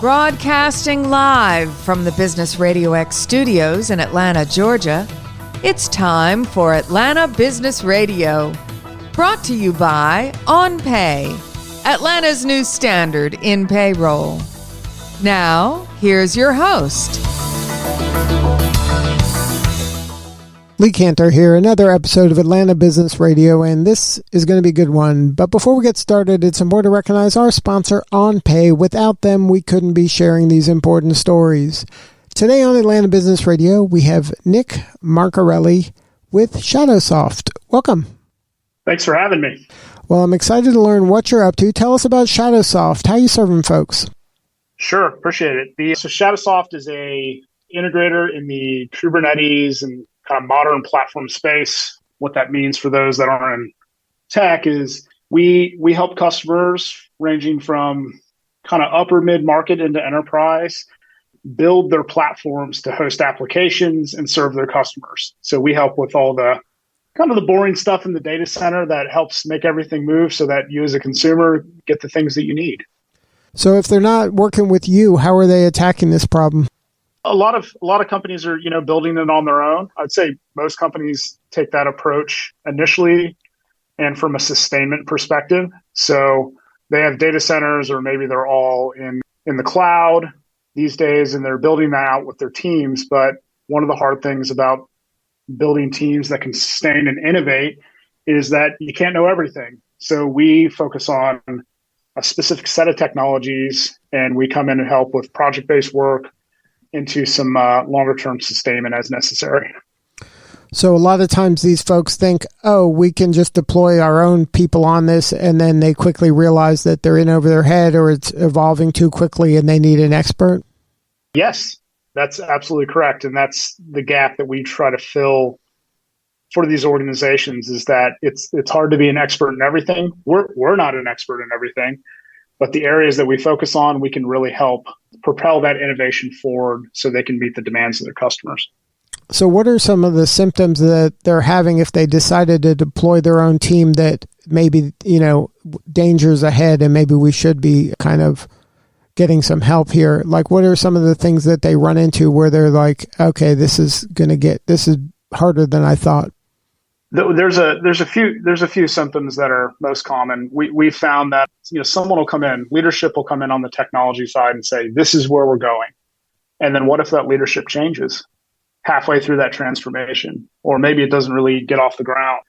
Broadcasting live from the Business RadioX studios in Atlanta, Georgia, it's time for Atlanta Business Radio. Brought to you by OnPay, Atlanta's new standard in payroll. Now, here's your host. Lee Cantor here, another episode of Atlanta Business Radio, and this is going to be a good one. But before we get started, it's important to recognize our sponsor, OnPay. Without them, we couldn't be sharing these important stories. Today on Atlanta Business Radio, we have Nick Marcarelli with Shadow-Soft. Welcome. Thanks for having me. Well, I'm excited to learn what you're up to. Tell us about Shadow-Soft. How are you serving folks? Sure, appreciate it. So Shadow-Soft is a integrator in the Kubernetes and kind of modern platform space. What that means for those that aren't in tech is we help customers ranging from kind of upper mid-market into enterprise build their platforms to host applications and serve their customers. So we help with all the kind of the boring stuff in the data center that helps make everything move so that you as a consumer get the things that you need. So if they're not working with you, how are they attacking this problem? A lot of companies are, building it on their own. I'd say most companies take that approach initially and from a sustainment perspective. So they have data centers, or maybe they're all in the cloud these days, and they're building that out with their teams. But one of the hard things about building teams that can sustain and innovate is that you can't know everything. So we focus on a specific set of technologies, and we come in and help with project-based work into some longer-term sustainment as necessary. So a lot of times these folks think, oh, we can just deploy our own people on this, and then they quickly realize that they're in over their head or it's evolving too quickly and they need an expert? Yes, that's absolutely correct. And that's the gap that we try to fill for these organizations, is that it's hard to be an expert in everything. We're not an expert in everything, but the areas that we focus on, we can really help propel that innovation forward so they can meet the demands of their customers. So what are some of the symptoms that they're having if they decided to deploy their own team that maybe, dangers ahead and maybe we should be kind of getting some help here? Like, what are some of the things that they run into where they're like, okay, this is harder than I thought? There's a few symptoms that are most common. We found that someone will come in, leadership will come in on the technology side and say, this is where we're going. And then what if that leadership changes halfway through that transformation? Or maybe it doesn't really get off the ground.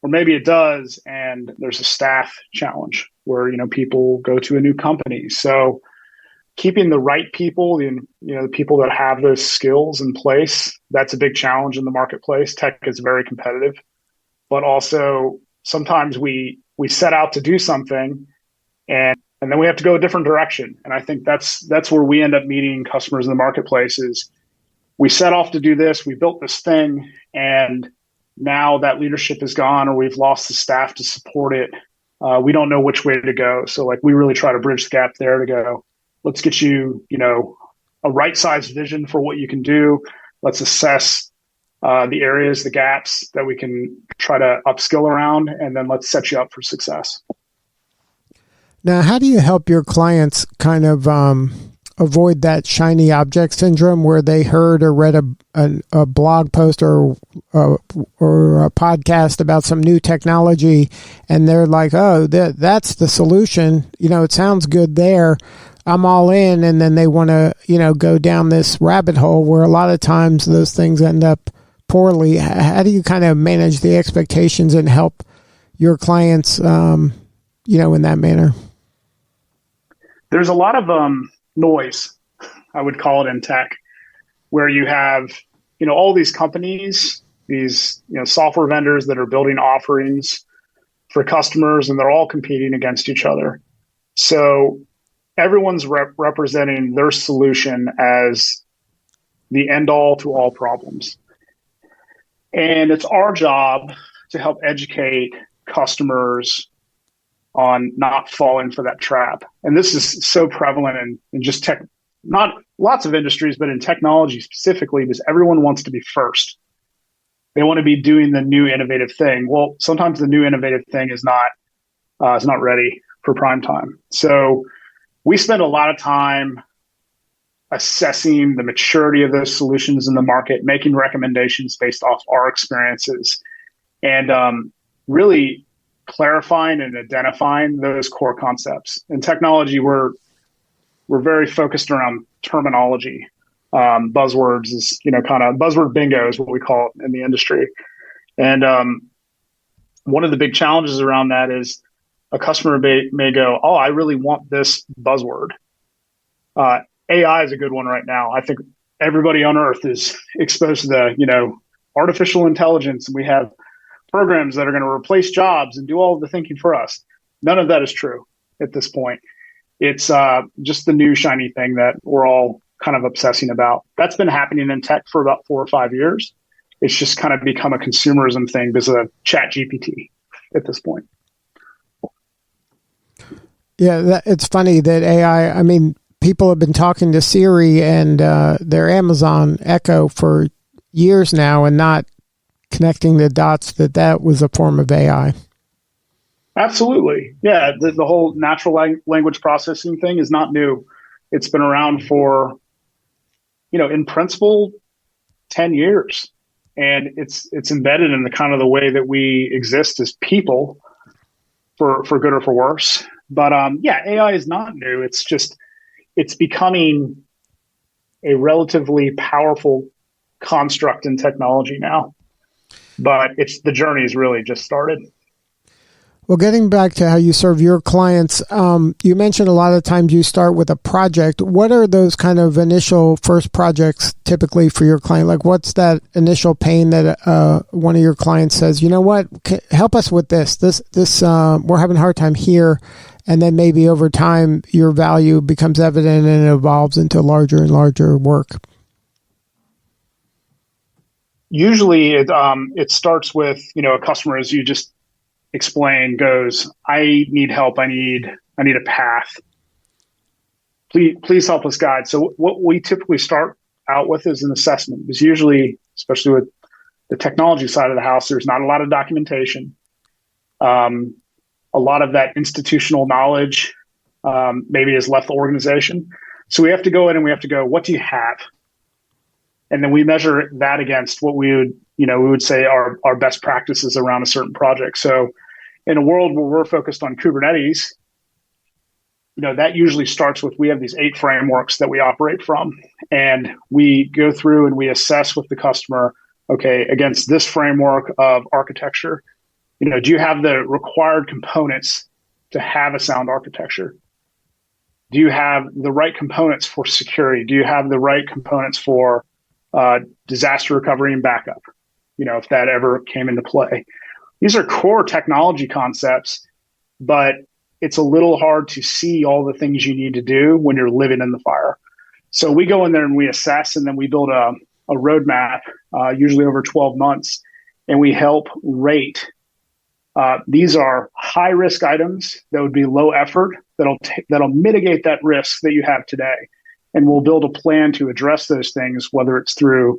Or maybe it does, and there's a staff challenge where people go to a new company. So keeping the right people, the people that have those skills in place, that's a big challenge in the marketplace. Tech is very competitive. But also sometimes we set out to do something and then we have to go a different direction. And I think that's where we end up meeting customers in the marketplace is we set off to do this, we built this thing, and now that leadership is gone or we've lost the staff to support it. We don't know which way to go. So we really try to bridge the gap there to go, let's get you, a right-sized vision for what you can do. Let's assess the areas, the gaps that we can try to upskill around, and then let's set you up for success. Now, how do you help your clients kind of avoid that shiny object syndrome where they heard or read a blog post or a podcast about some new technology and they're like, oh, that's the solution. It sounds good there. I'm all in. And then they want to, go down this rabbit hole where a lot of times those things end up poorly. How do you kind of manage the expectations and help your clients, in that manner? There's a lot of noise, I would call it, in tech, where you have, all these companies, these, software vendors that are building offerings for customers, and they're all competing against each other. So everyone's representing their solution as the end all to all problems. And it's our job to help educate customers on not falling for that trap. And this is so prevalent in just tech, not lots of industries, but in technology specifically, because everyone wants to be first. They want to be doing the new innovative thing. Well, sometimes the new innovative thing is not ready for prime time. So we spend a lot of time assessing the maturity of those solutions in the market, making recommendations based off our experiences, and really clarifying and identifying those core concepts. In technology, we're very focused around terminology. Buzzwords is, kind of buzzword bingo is what we call it in the industry. And one of the big challenges around that is a customer may go, oh, I really want this buzzword. AI is a good one right now. I think everybody on earth is exposed to the, artificial intelligence, and we have programs that are going to replace jobs and do all of the thinking for us. None of that is true at this point. It's just the new shiny thing that we're all kind of obsessing about. That's been happening in tech for about 4 or 5 years. It's just kind of become a consumerism thing because of ChatGPT at this point. Yeah, it's funny that AI, I mean, people have been talking to Siri and their Amazon Echo for years now and not connecting the dots that was a form of AI. Absolutely. Yeah, the whole natural language processing thing is not new. It's been around for, in principle, 10 years. And it's embedded in the kind of the way that we exist as people, for good or for worse. But AI is not new. It's becoming a relatively powerful construct in technology now. But the journey's really just started. Well, getting back to how you serve your clients, you mentioned a lot of times you start with a project. What are those kind of initial first projects typically for your client? Like, what's that initial pain that one of your clients says, you know what, help us with this, we're having a hard time here. And then maybe over time, your value becomes evident and it evolves into larger and larger work. Usually it starts with, a customer, as you just explained, goes, I need help. I need a path. Please help us guide. So what we typically start out with is an assessment, because usually, especially with the technology side of the house, there's not a lot of documentation. A lot of that institutional knowledge maybe has left the organization. So we have to go in and we have to go, what do you have? And then we measure that against what we would say are best practices around a certain project. So in a world where we're focused on Kubernetes, that usually starts with, we have these 8 frameworks that we operate from, and we go through and we assess with the customer, okay, against this framework of architecture, do you have the required components to have a sound architecture? Do you have the right components for security? Do you have the right components for disaster recovery and backup, if that ever came into play? These are core technology concepts, but it's a little hard to see all the things you need to do when you're living in the fire. So we go in there and we assess, and then we build a roadmap, usually over 12 months, and we help rate. These are high-risk items that would be low effort, that'll mitigate that risk that you have today. And we'll build a plan to address those things, whether it's through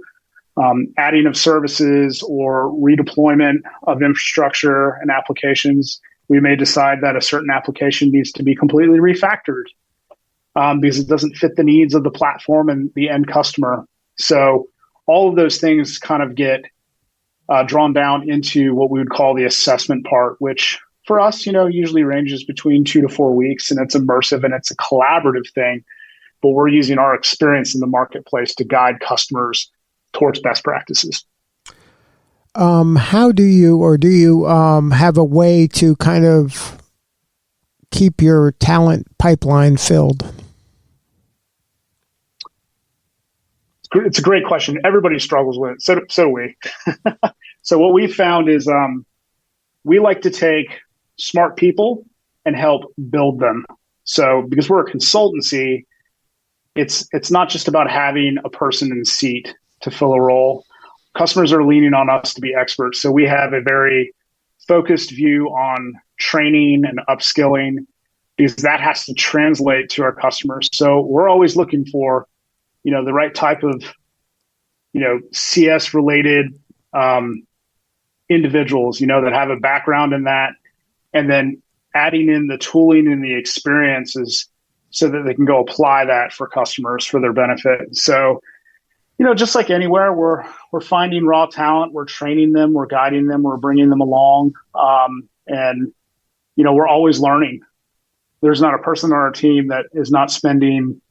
adding of services or redeployment of infrastructure and applications. We may decide that a certain application needs to be completely refactored because it doesn't fit the needs of the platform and the end customer. So all of those things kind of get drawn down into what we would call the assessment part, which for us, usually ranges between 2 to 4 weeks, and it's immersive and it's a collaborative thing. But we're using our experience in the marketplace to guide customers towards best practices. How do you have a way to kind of keep your talent pipeline filled? It's a great question. Everybody struggles with it. So do we. So what we found is we like to take smart people and help build them. So because we're a consultancy, it's not just about having a person in the seat to fill a role. Customers are leaning on us to be experts. So we have a very focused view on training and upskilling, because that has to translate to our customers. So we're always looking for, the right type of, CS related individuals, that have a background in that, and then adding in the tooling and the experiences so that they can go apply that for customers for their benefit. So, just like anywhere, we're finding raw talent, we're training them, we're guiding them, we're bringing them along, and we're always learning. There's not a person on our team that is not spending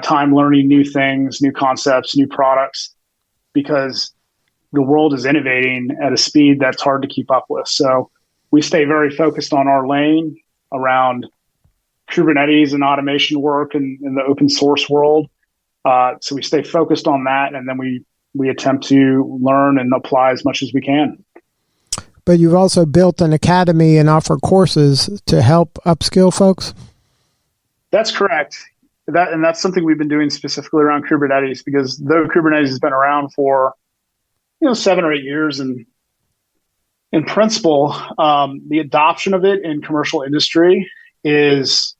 time learning new things, new concepts, new products, because the world is innovating at a speed that's hard to keep up with. So we stay very focused on our lane around Kubernetes and automation work in the open source world. So we stay focused on that, and then we attempt to learn and apply as much as we can. But you've also built an academy and offer courses to help upskill folks? That's correct. That's something we've been doing specifically around Kubernetes, because though Kubernetes has been around for 7 or 8 years, and in principle, the adoption of it in commercial industry is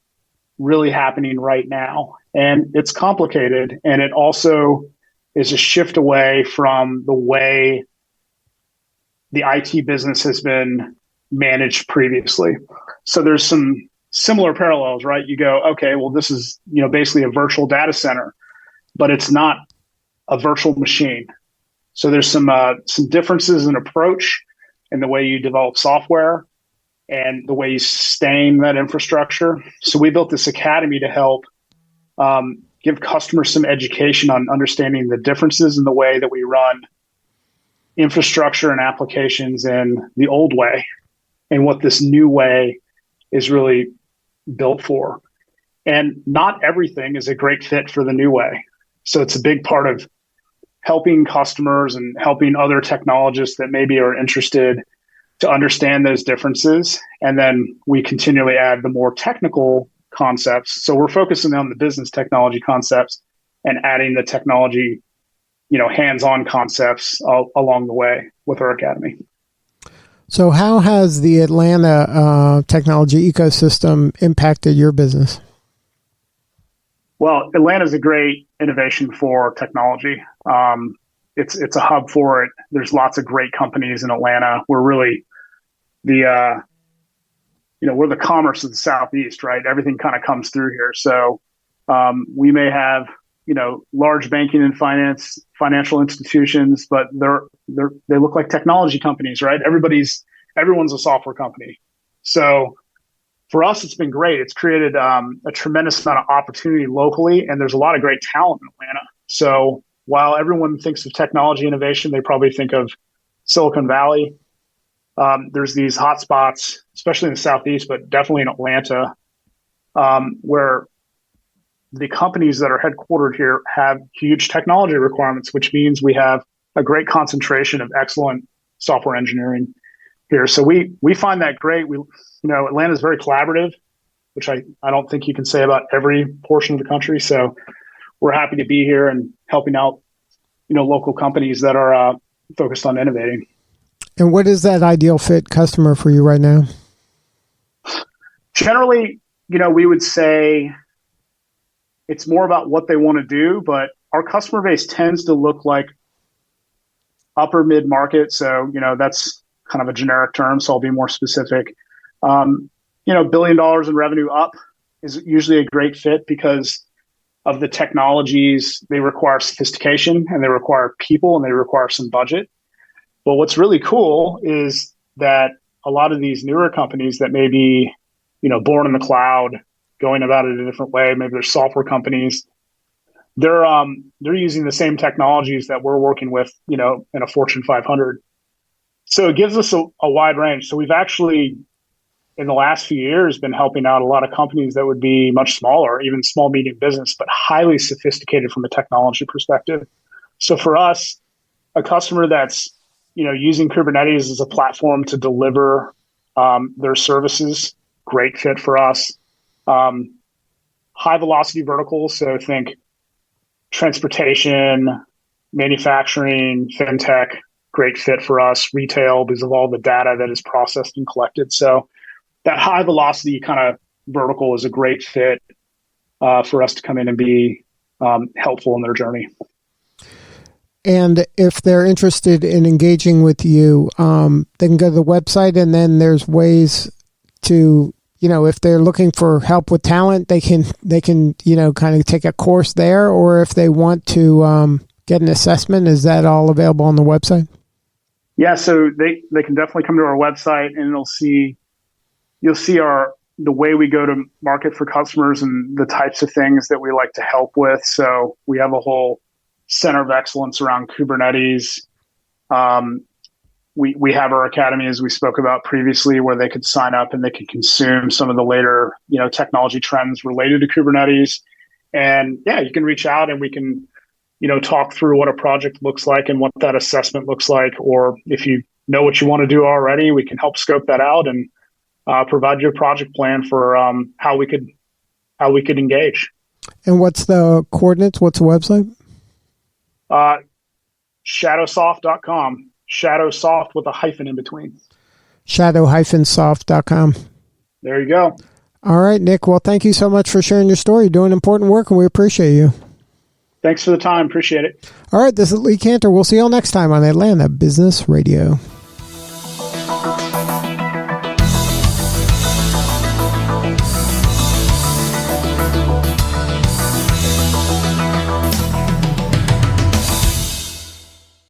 really happening right now. And it's complicated. And it also is a shift away from the way the IT business has been managed previously. So there's some similar parallels, right? You go, okay, well, this is, basically a virtual data center, but it's not a virtual machine. So there's some differences in approach in the way you develop software and the way you sustain that infrastructure. So we built this academy to help give customers some education on understanding the differences in the way that we run infrastructure and applications in the old way and what this new way is really built for. And not everything is a great fit for the new way. So it's a big part of helping customers and helping other technologists that maybe are interested to understand those differences. And then we continually add the more technical concepts. So we're focusing on the business technology concepts and adding the technology, hands-on concepts along the way with our academy. So how has the Atlanta technology ecosystem impacted your business? Well, Atlanta is a great innovation for technology. It's a hub for it. There's lots of great companies in Atlanta. We're really we're the commerce of the Southeast, right? Everything kind of comes through here. So we may have, large banking and financial institutions, but they look like technology companies, right? Everyone's a software company. So for us, it's been great. It's created a tremendous amount of opportunity locally, and there's a lot of great talent in Atlanta. So while everyone thinks of technology innovation, they probably think of Silicon Valley. There's these hotspots, especially in the Southeast, but definitely in Atlanta, where the companies that are headquartered here have huge technology requirements, which means we have a great concentration of excellent software engineering here. So we find that great. Atlanta is very collaborative, which I don't think you can say about every portion of the country. So we're happy to be here and helping out, local companies that are focused on innovating. And what is that ideal fit customer for you right now? Generally, we would say it's more about what they want to do, but our customer base tends to look like upper mid-market. So, that's kind of a generic term, so I'll be more specific. $1 billion in revenue up is usually a great fit because of the technologies. They require sophistication, and they require people, and they require some budget. But what's really cool is that a lot of these newer companies that may be, born in the cloud, going about it a different way, maybe they're software companies, they're using the same technologies that we're working with, in a Fortune 500. So it gives us a wide range. So we've actually, in the last few years, been helping out a lot of companies that would be much smaller, even small, medium business, but highly sophisticated from a technology perspective. So for us, a customer that's, using Kubernetes as a platform to deliver their services, great fit for us. High velocity verticals, so think transportation, manufacturing, fintech, great fit for us. Retail, because of all the data that is processed and collected. So that high velocity kind of vertical is a great fit for us to come in and be helpful in their journey. And if they're interested in engaging with you, they can go to the website, and then there's ways to if they're looking for help with talent, they can kind of take a course there, or if they want to get an assessment, is that all available on the website? Yeah, so they can definitely come to our website, and you'll see the way we go to market for customers and the types of things that we like to help with. So we have a whole center of excellence around Kubernetes. We have our academy, as we spoke about previously, where they could sign up and they could consume some of the later, technology trends related to Kubernetes. And yeah, you can reach out and we can, talk through what a project looks like and what that assessment looks like. Or if you know what you want to do already, we can help scope that out and provide you a project plan for how we could engage. And what's the coordinates? What's the website? Shadow-Soft.com. Shadow-Soft with a hyphen in between. Shadow-Soft.com. There you go. All right, Nick. Well, thank you so much for sharing your story. You're doing important work, and we appreciate you. Thanks for the time. Appreciate it. All right, this is Lee Cantor. We'll see you all next time on Atlanta Business Radio.